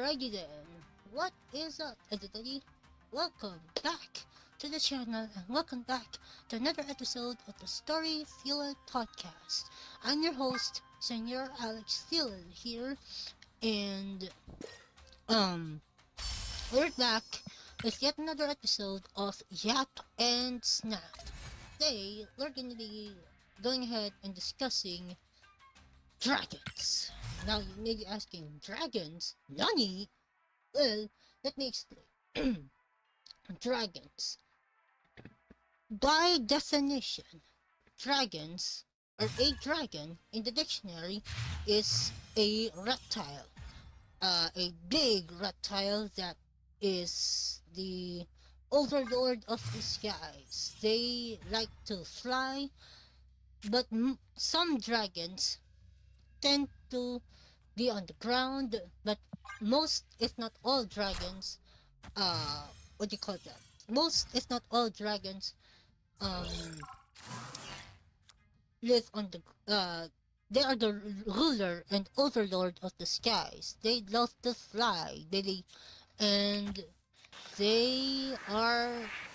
Alrighty then, what is up everybody? Welcome back to the channel and welcome back to another episode of the Storyfuel Podcast. I'm your host, Senor Alex Fuel here, and um, we're back with yet another episode of Yap and Snap. Today, we're gonna be going ahead and discussing dragons. Now you may be asking, dragons? Nani? Well, let me explain. Dragons. By definition, dragons, or a dragon in the dictionary, is a reptile. A big reptile that is the overlord of the skies. They like to fly, but some dragons tend to be on the ground, but most, if not all dragons, what do you call that? Most, if not all dragons, um, live on the, they are the ruler and overlord of the skies. They love to fly, and they are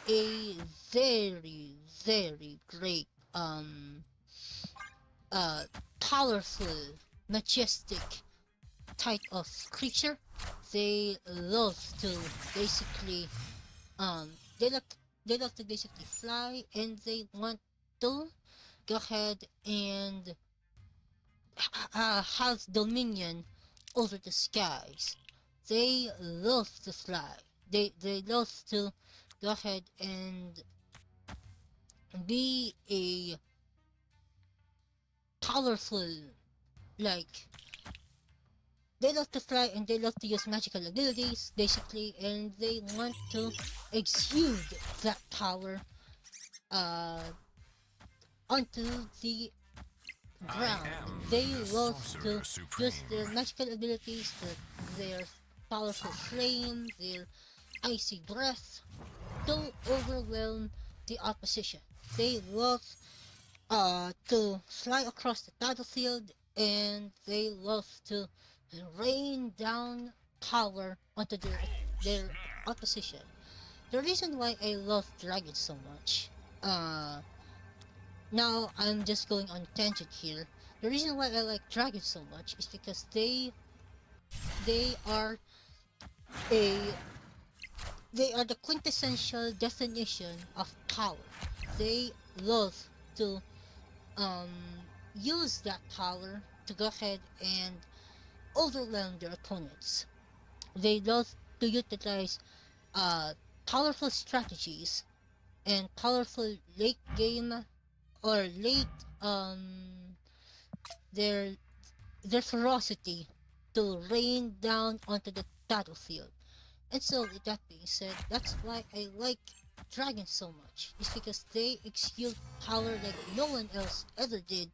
a very, very great, uh, powerful, majestic type of creature. They love to basically um they love they love to basically fly, and they want to go ahead and have dominion over the skies. They love to fly. They love to go ahead and be a powerful, like, they love to fly and they love to use magical abilities, basically, and they want to exude that power uh, onto the ground. They love to use their magical abilities, their powerful flame, their icy breath, to overwhelm the opposition. They love to fly across the battlefield, and they love to rain down power onto their opposition. The reason why I love dragons so much, now I'm just going on tangent here. The reason why I like dragons so much is because they are a they are the quintessential definition of power. They love to um use that power to go ahead and overwhelm their opponents. They love to utilize uh, powerful strategies and powerful late game, or late their their ferocity to rain down onto the battlefield. And so with that being said, that's why I like dragons so much. It's because they exude power like no one else ever did,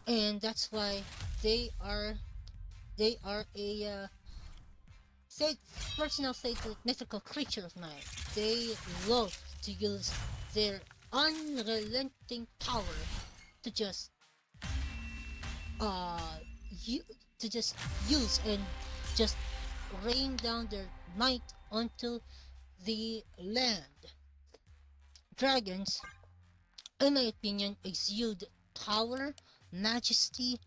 and that's why they are a say, personal favorite mythical creature of mine. They love to use their unrelenting power to just uh you to just use and just rain down their might onto the land. Dragons, in my opinion, exude power, majesty,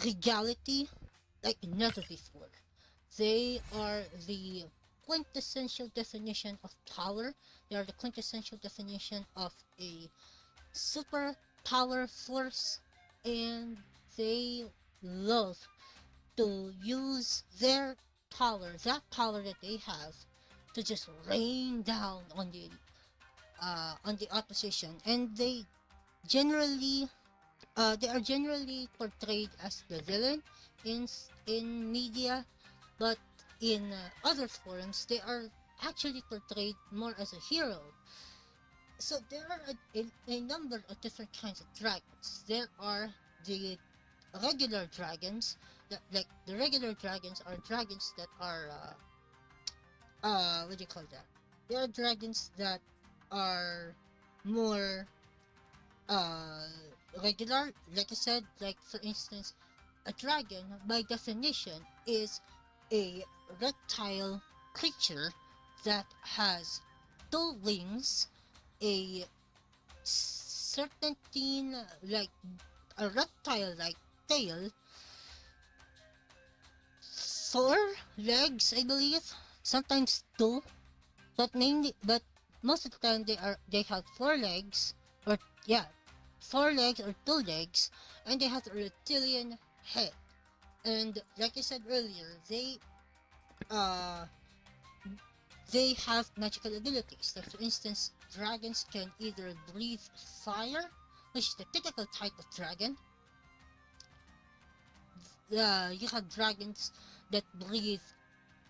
regality like never before. They are the quintessential definition of power. They are the quintessential definition of a super power force, and they love to use their power, that power that they have, to just rain down on the opposition. And generally they are generally portrayed as the villain in media, but in other forums they are actually portrayed more as a hero. So there are a number of different kinds of dragons. There are the regular dragons, like the regular dragons are dragons that are what do you call that? They are dragons that are more uh regular, like I said. Like, for instance, a dragon by definition is a reptile creature that has two wings, a serpentine like a reptile like tail, four legs I believe, sometimes two, but most of the time they have four legs, or yeah, four legs or two legs, and they have a reptilian head. And like I said earlier, uh they have magical abilities. Like for instance, dragons can either breathe fire, which is the typical type of dragon. You have dragons that breathe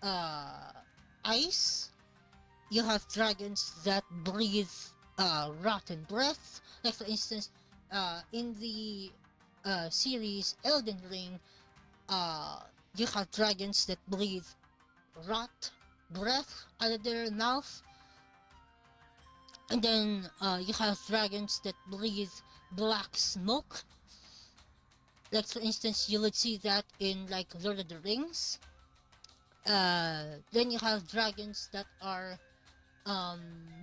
uh, ice. You have dragons that breathe rotten breath. Like for instance, in the series Elden Ring, uh, you have dragons that breathe rot breath out of their mouth. And then you have dragons that breathe black smoke. Like for instance, you would see that in like Lord of the Rings. Then you have dragons that are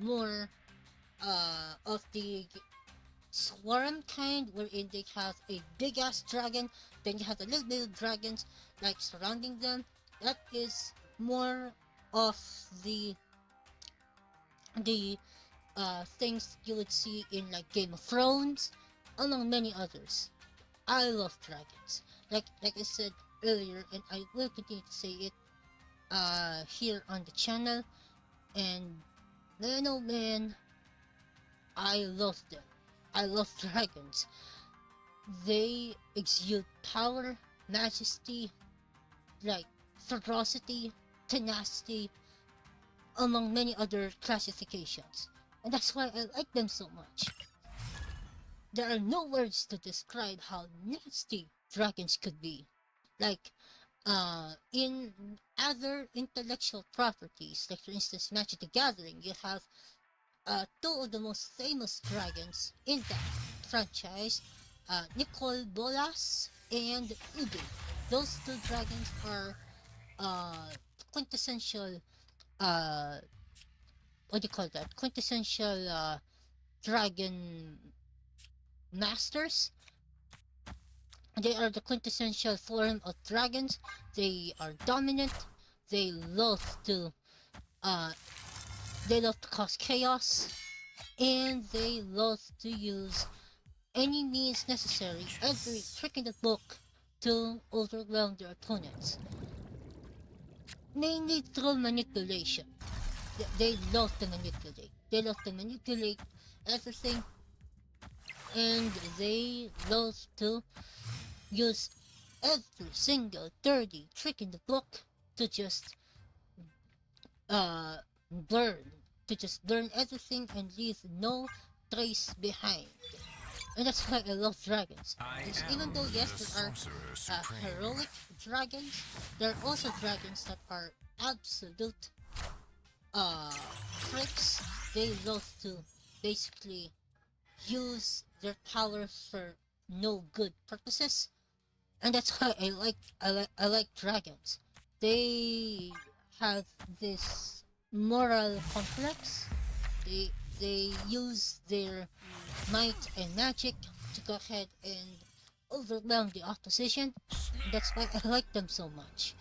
more of the swarm kind, wherein they have a big ass dragon. Then you have the little bit of dragons like surrounding them. That is more of the the things you would see in like Game of Thrones, among many others. I love dragons. Like I said earlier, and I will continue to say it here on the channel. And man, oh man, I love them. I love dragons. They exude power, majesty, like ferocity, tenacity, among many other classifications. And that's why I like them so much. There are no words to describe how nasty dragons could be. Like, in other intellectual properties, like for instance, Magic the Gathering, you have two of the most famous dragons in that franchise, Nicol Bolas and Ube. Those two dragons are quintessential, uh, what do you call that? Quintessential dragon masters. They are the quintessential form of dragons. They are dominant. They love to uh, they love to cause chaos, and they love to use any means necessary, every trick in the book, to overwhelm their opponents. Mainly through manipulation. They love to manipulate. They love to manipulate everything, and they love to use every single dirty trick in the book to just uh burn burn everything and leave no trace behind. And that's why I love dragons. Because even though yes, there are heroic dragons, there are also dragons that are absolute tricks. They love to basically use their power for no good purposes. And that's why I like dragons. They have this moral complex. They use their might and magic to go ahead and overwhelm the opposition. That's why I like them so much.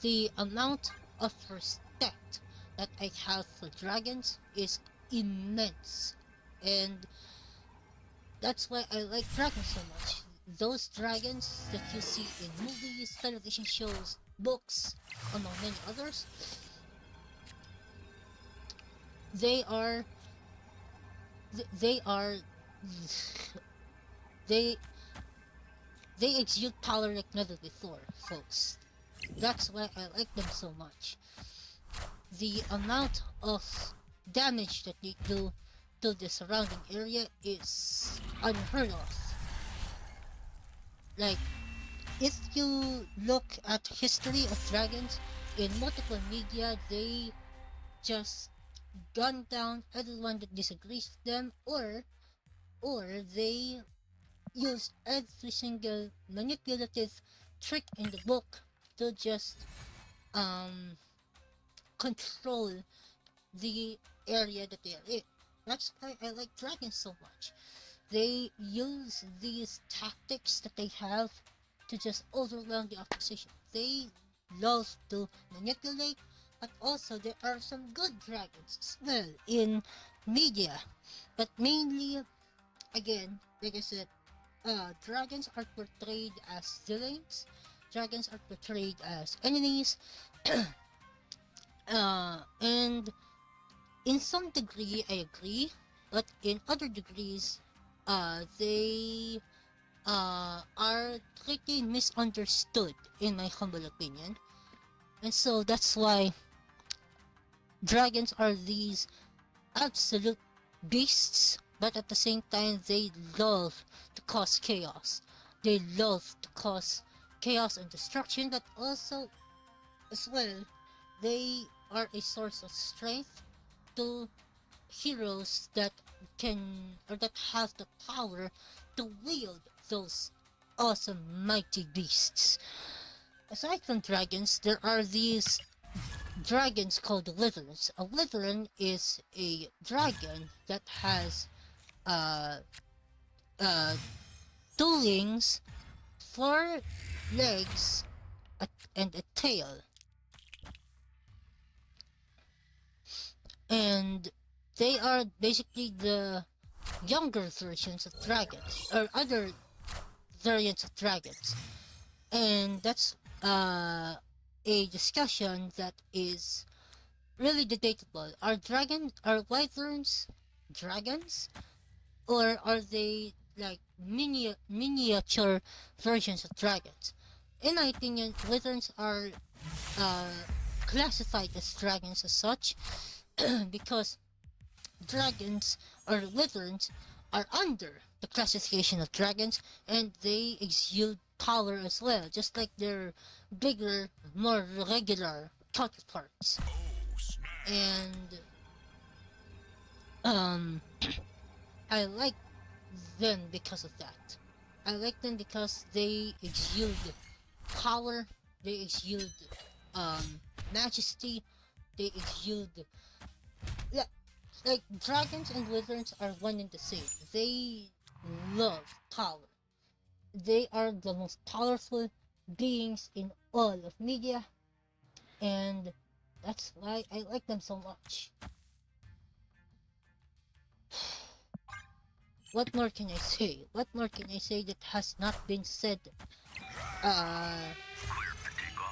The amount of respect that I have for dragons is immense, and that's why I like dragons so much. Those dragons that you see in movies, television shows, books, among many others, they are they are they they exude power like never before, folks. That's why I like them so much. The amount of damage that they do to the surrounding area is unheard of. Like, if you look at history of dragons in multiple media, they just gun down everyone that disagrees with them, or they use every single manipulative trick in the book to just um control the area that they are in. That's why I like dragons so much. They use these tactics that they have to just overwhelm the opposition. They love to manipulate, but also there are some good dragons as well in media. But mainly, again, like I said, dragons are portrayed as villains. Dragons are portrayed as enemies, and in some degree I agree, but in other degrees, they are pretty misunderstood in my humble opinion. And so that's why dragons are these absolute beasts, but at the same time they love to cause chaos. They love to cause chaos and destruction, but also as well they are a source of strength to heroes that can or that have the power to wield those awesome mighty beasts. Aside from dragons, there are these dragons called wyverns. A wyvern is a dragon that has uh, uh, two wings, four legs, and a tail. And they are basically the younger versions of dragons, or other variants of dragons. And that's a discussion that is really debatable. Are wyverns dragons, or are they like miniature versions of dragons? In my opinion, wyverns are uh, classified as dragons as such because dragons or wyverns are under the classification of dragons, and they exude power as well, just like their bigger, more regular counterparts. And um, I like them because of that. I like them because they exude power, they exude majesty, they exude like dragons and wyverns are one and the same. They love power. They are the most powerful beings in all of media, and that's why I like them so much. What more can I say? What more can I say that has not been said? Uh,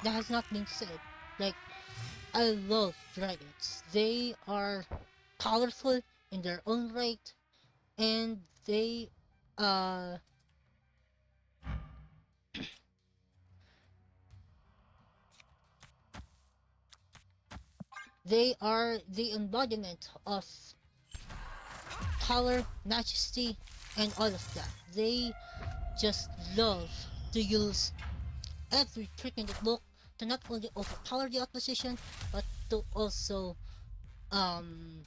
that has not been said. Like, I love dragons. They are powerful in their own right, and uh, they are the embodiment of power, majesty, and all of that. They just love to use every trick in the book to not only overpower the opposition, but to also um,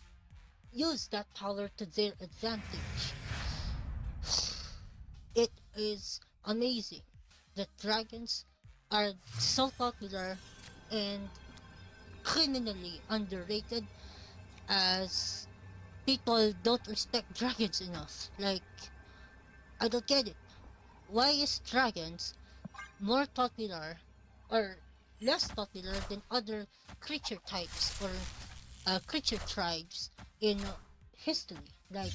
use that power to their advantage. It is amazing that dragons are so popular and criminally underrated, as people don't respect dragons enough. Like, I don't get it. Why is dragons more popular or less popular than other creature types or creature tribes in history? Like,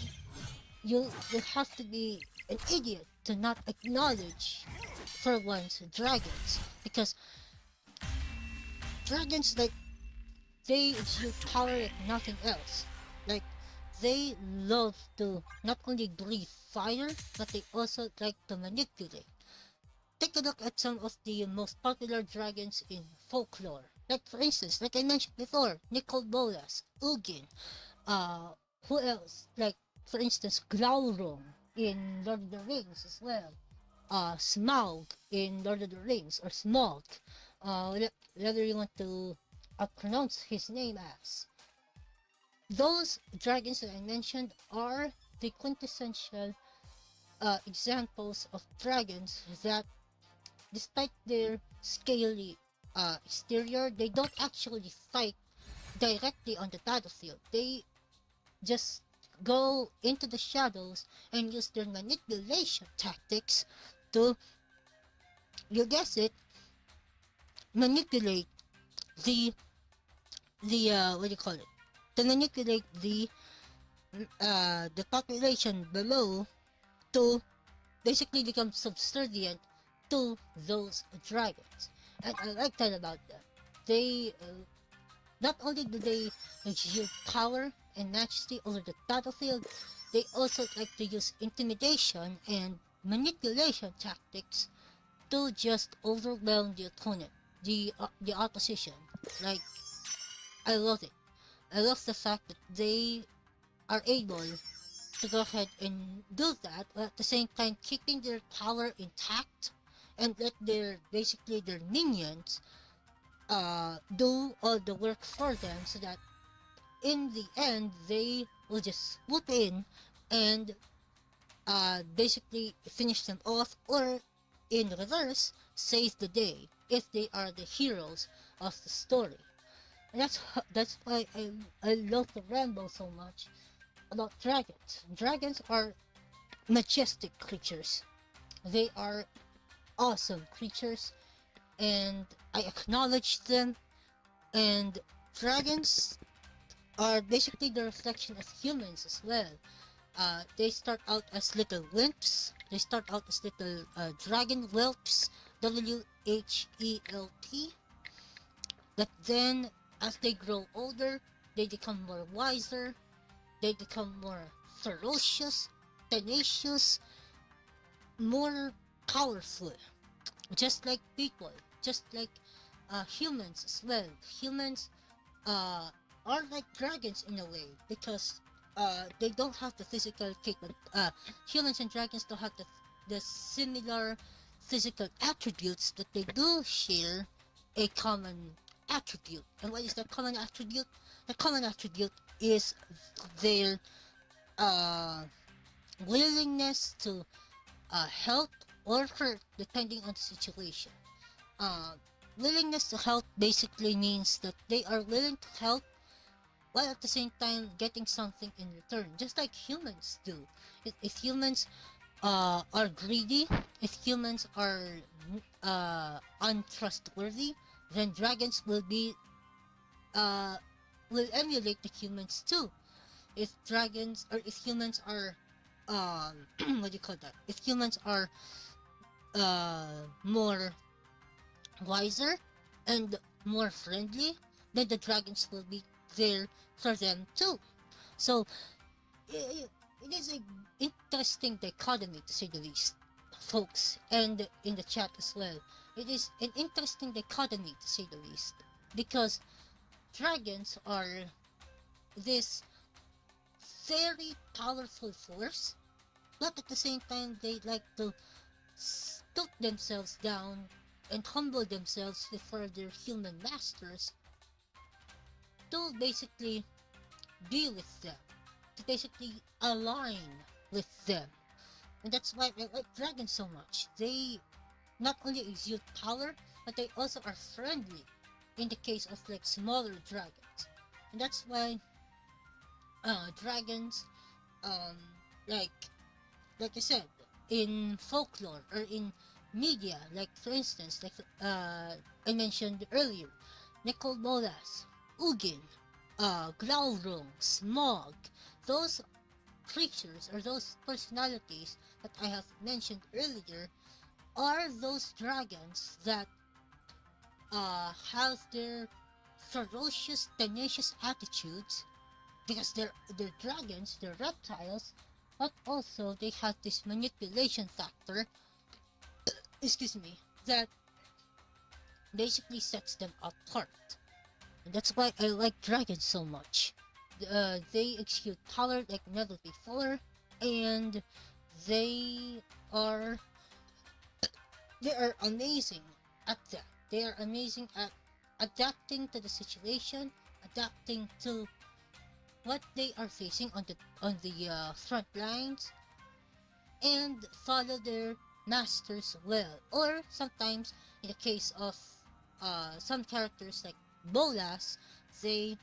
you have to be an idiot to not acknowledge for once dragons, because dragons, like, they exude power like nothing else. Like, they love to not only breathe fire, but they also like to manipulate. Take a look at some of the most popular dragons in folklore. Like, for instance, like I mentioned before, Nicol Bolas, Ugin, uh, who else? Like, for instance, Glaurung in Lord of the Rings as well. Smaug in Lord of the Rings, or Smaug, whatever you want to pronounce his name as. Those dragons that I mentioned are the quintessential examples of dragons that, despite their scaly exterior. They don't actually fight directly on the battlefield. They just go into the shadows and use their manipulation tactics to, you guess it, manipulate the what do you call it? To manipulate the population below to basically become subservient to those dragons. And I like that about them. They not only do they exude power and majesty over the battlefield, they also like to use intimidation and manipulation tactics to just overwhelm the opponent, the opposition. Like, I love it. I love the fact that they are able to go ahead and do that, while at the same time keeping their power intact and let their minions do all the work for them, so that in the end they will just swoop in and basically finish them off, or in reverse, save the day if they are the heroes of the story. And that's why I love the ramble so much about dragons. Dragons are majestic creatures. They are awesome creatures, and I acknowledge them. And dragons are basically the reflection of humans as well. They start out as little wimps. They start out as little dragon whelps, WHELP. But then, as they grow older, they become more wiser. They become more ferocious, tenacious, more powerful. Just like people, just like humans as well. Humans are like dragons in a way, because they don't have the physical humans and dragons don't have the similar physical attributes, but they do share a common attribute. And what is that common attribute? The common attribute is their uh, willingness to help or hurt depending on the situation. Uh, Willingness to help basically means that they are willing to help while at the same time getting something in return, just like humans do. If humans are greedy, if humans are untrustworthy, then dragons uh, will emulate the humans too. If humans are what do you call that? If humans are more wiser and more friendly, then the dragons will be there for them too. So it is an interesting dichotomy, to say the least, folks, and in the chat as well. It is an interesting dichotomy, to say the least, because dragons are this very powerful force, but at the same time they like to stoop themselves down and humble themselves before their human masters to basically be with them, to basically align with them. And that's why I like dragons so much. They not only exude power, but they also are friendly in the case of like smaller dragons. And that's why dragons, um, like I said, in folklore or in media, like for instance, like I mentioned earlier, Nekomolas, Ugin, Glaurung, Smog, those creatures or those personalities that I have mentioned earlier are those dragons that have their ferocious, tenacious attitudes, because they're dragons, they're reptiles, but also they have this manipulation factor, excuse me, that basically sets them apart. And that's why I like dragons so much. They exude power like never before, and they are amazing at that. They are amazing at adapting to the situation, adapting to what they are facing on the front lines, and follow their masters well. Or sometimes, in the case of some characters like Bolas, they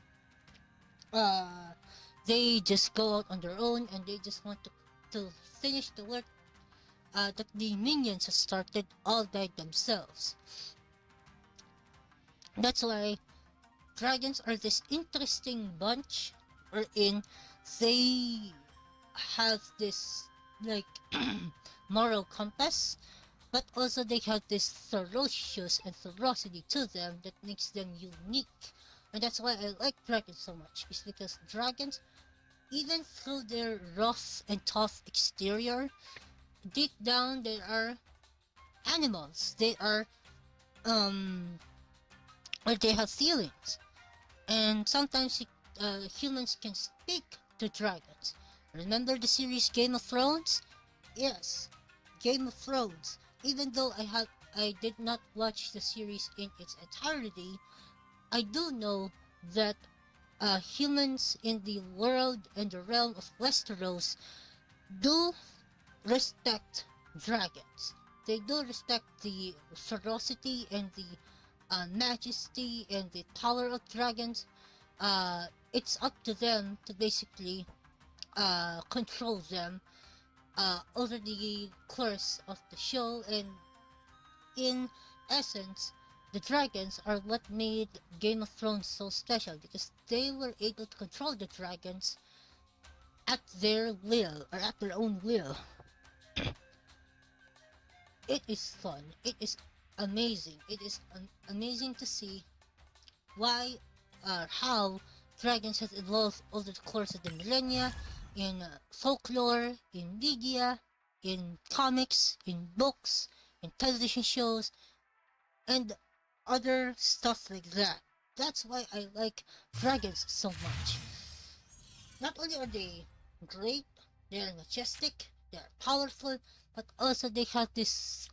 uh, they just go out on their own and they just want to finish the work that the minions have started all by themselves. That's why dragons are this interesting bunch wherein they have this like moral compass, but also they have this ferocious and ferocity to them that makes them unique. And that's why I like dragons so much, is because dragons, even through their rough and tough exterior, deep down they are animals. They are or they have feelings. And sometimes humans can speak to dragons. Remember the series Game of Thrones? Yes, Game of Thrones. Even though I did not watch the series in its entirety, I do know that humans in the world and the realm of Westeros do respect dragons. They do respect the ferocity and the majesty and the power of dragons. It's up to them to basically control them over the course of the show, and in essence, the dragons are what made Game of Thrones so special, because they were able to control the dragons at their will, or at their own will. It is fun. It is amazing. It is amazing to see why or how dragons have evolved over the course of the millennia, in folklore, in media, in comics, in books, in television shows, and other stuff like that. That's why I like dragons so much. Not only are they great, they are majestic, they are powerful, but also they have this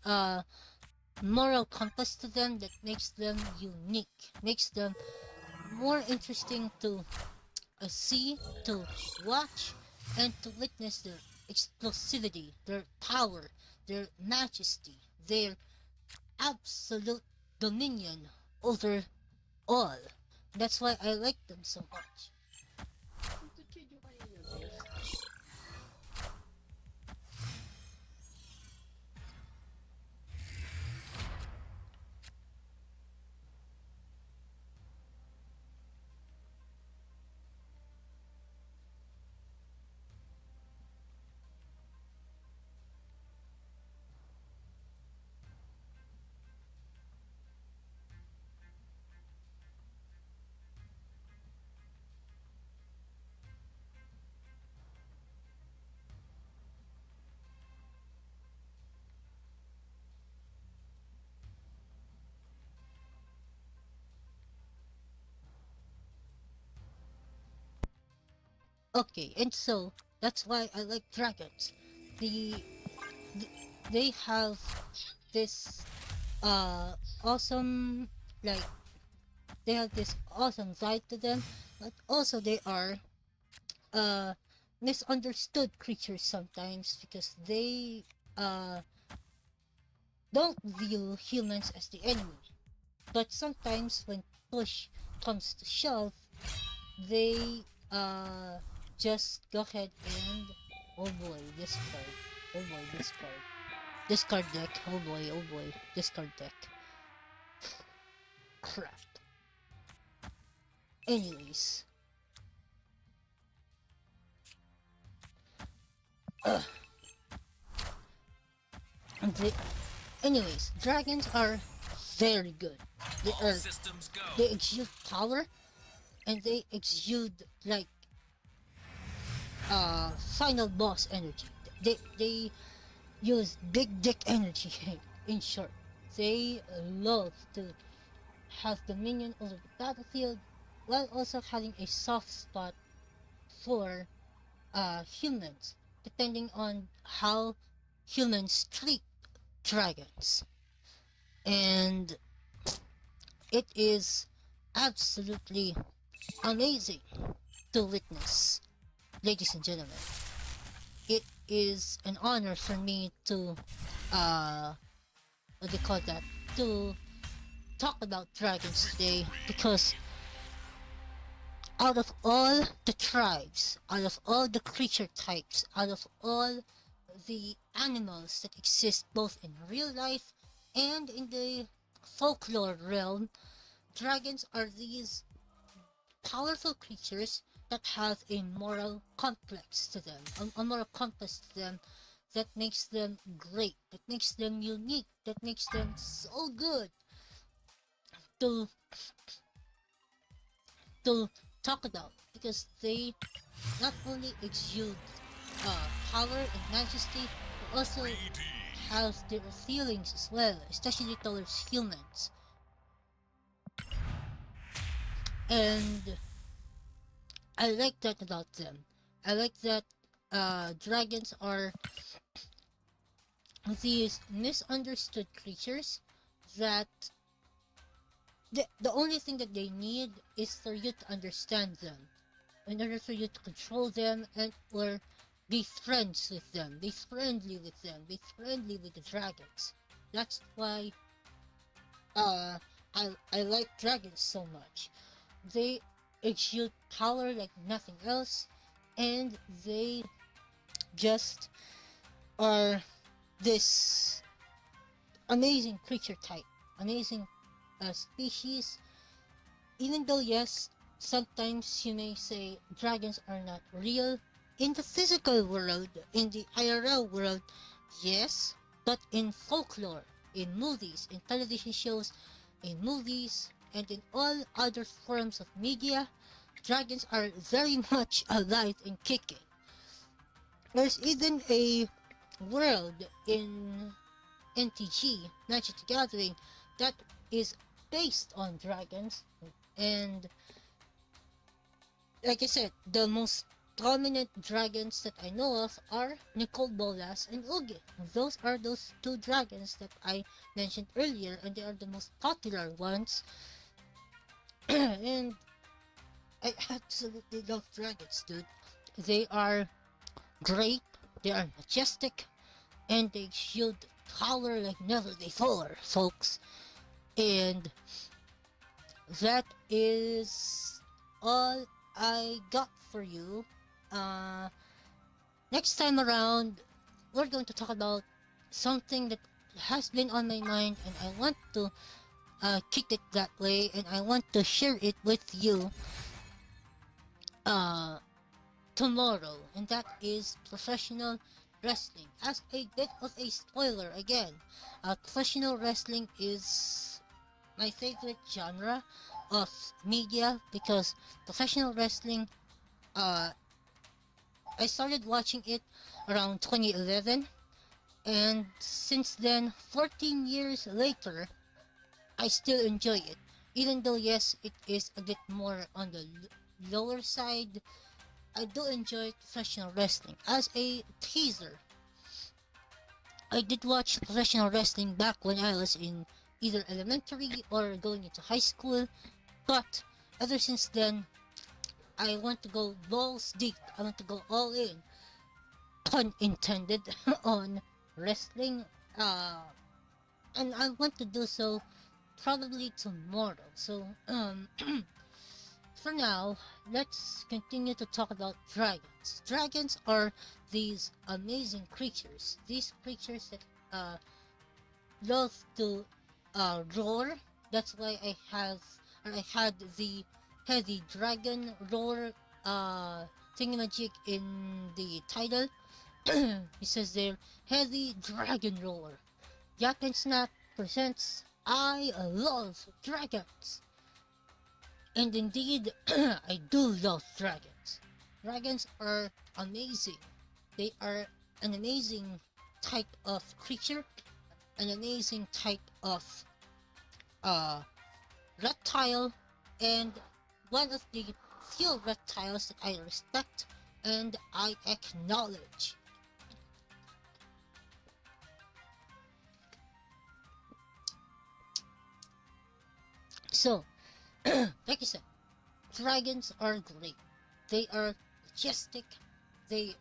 moral compass to them that makes them unique, makes them more interesting to see, to watch, and to witness their explosivity, their power, their majesty, their absolute dominion over all. That's why I like them so much. Okay, and so that's why I like dragons. The, the they have this awesome, like, they have this awesome side to them, but also they are uh misunderstood creatures sometimes, because they uh don't view humans as the enemy. But sometimes when push comes to shove, they just go ahead and, oh boy, this card. Oh boy, this card. Discard deck. Oh boy, discard deck. Crap. Anyways. Ugh. They, anyways, dragons are very good. They are, they exude power, and they exude like final boss energy. They use big dick energy. In short, they love to have dominion over the battlefield, while also having a soft spot for humans, depending on how humans treat dragons. And it is absolutely amazing to witness, ladies and gentlemen. It is an honor for me to what do you call that, to talk about dragons today because out of all the tribes, out of all the creature types, out of all the animals that exist both in real life and in the folklore realm, dragons are these powerful creatures that have a moral complex to them, a moral compass to them that makes them great, that makes them unique, that makes them so good to to talk about because they not only exude power and majesty, but also have their feelings as well, especially towards humans. And I like that about them. I like that dragons are these misunderstood creatures that the only thing that they need is for you to understand them, in order for you to control them and or be friends with them, be friendly with them, be friendly with the dragons. That's why I like dragons so much. They exude power like nothing else, and they just are this amazing creature type, amazing species. Even though yes, sometimes you may say dragons are not real in the physical world, in the IRL world, yes, but in folklore, in movies, in television shows, in movies, and in all other forms of media, dragons are very much alive and kicking. There's even a world in NTG, Magic the Gathering, that is based on dragons, and like I said, the most prominent dragons that I know of are Nicol Bolas and Ugi. Those are those two dragons that I mentioned earlier, and they are the most popular ones. And I absolutely love dragons, dude. They are great, they are majestic, and they exude power like never before, folks. And that is all I got for you. Next time around, we're going to talk about something that has been on my mind, and I want to kick it that way, and I want to share it with you tomorrow, and that is professional wrestling. As a bit of a spoiler again, professional wrestling is my favorite genre of media because professional wrestling, I started watching it around 2011, and since then, 14 years later, I still enjoy it. Even though, yes, it is a bit more on the lower side, I do enjoy professional wrestling. As a teaser, I did watch professional wrestling back when I was in either elementary or going into high school, but ever since then, I want to go balls deep. I want to go all in, pun intended, on wrestling. And I want to do so probably tomorrow. So, for now, let's continue to talk about dragons. Dragons are these amazing creatures. These creatures that love to roar. That's why I had the heavy dragon roar thingamajig in the title. It says there, heavy dragon roar. Yap Snap presents I Love Dragons. And indeed, I do love dragons. Dragons are amazing. They are an amazing type of creature, an amazing type of uh, reptile, and one of the few reptiles that I respect and I acknowledge. So, like I said, dragons are great. They are majestic. They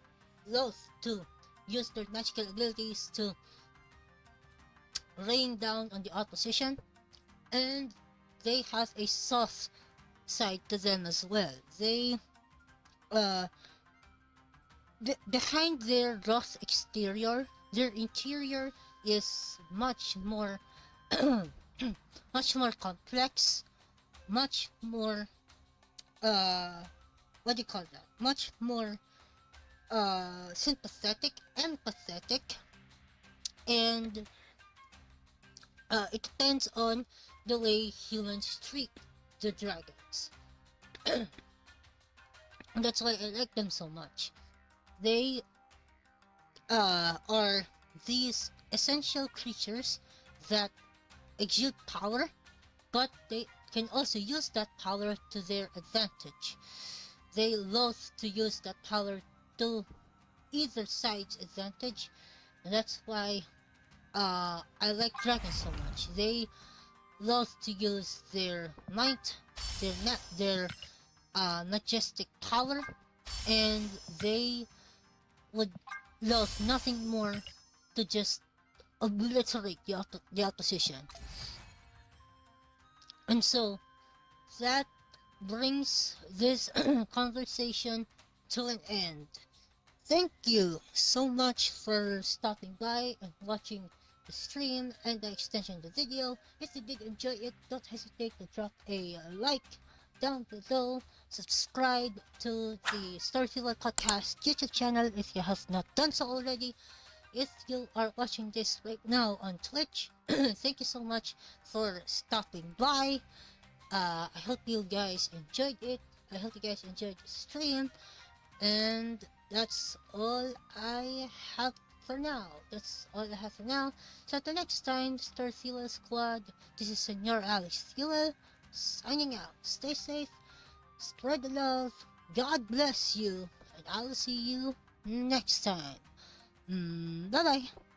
love to use their magical abilities to rain down on the opposition. and they have a soft side to them as well. They uh behind their rough exterior, their interior is much more much more complex, much more uh what do you call that? Much more sympathetic, empathetic, and it depends on the way humans treat the dragons. That's why I like them so much. They are these essential creatures that exude power, but they can also use that power to their advantage. They loathe to use that power to either side's advantage, and that's why I like dragons so much. They love to use their might, their majestic power, and they would love nothing more to just obliterate the opposition. And so that brings this conversation to an end. Thank you so much for stopping by and watching the stream and the extension of the video. If you did enjoy it, don't hesitate to drop a like down below. Subscribe to the Storyfuel Podcast YouTube channel if you have not done so already. If you are watching this right now on Twitch, thank you so much for stopping by. I hope you guys enjoyed it. I hope you guys enjoyed the stream. And that's all I have for now. So until next time, Storyfuel Squad, this is Senor Alex Fuel, signing out. Stay safe, spread the love, God bless you, and I will see you next time. Bye-bye.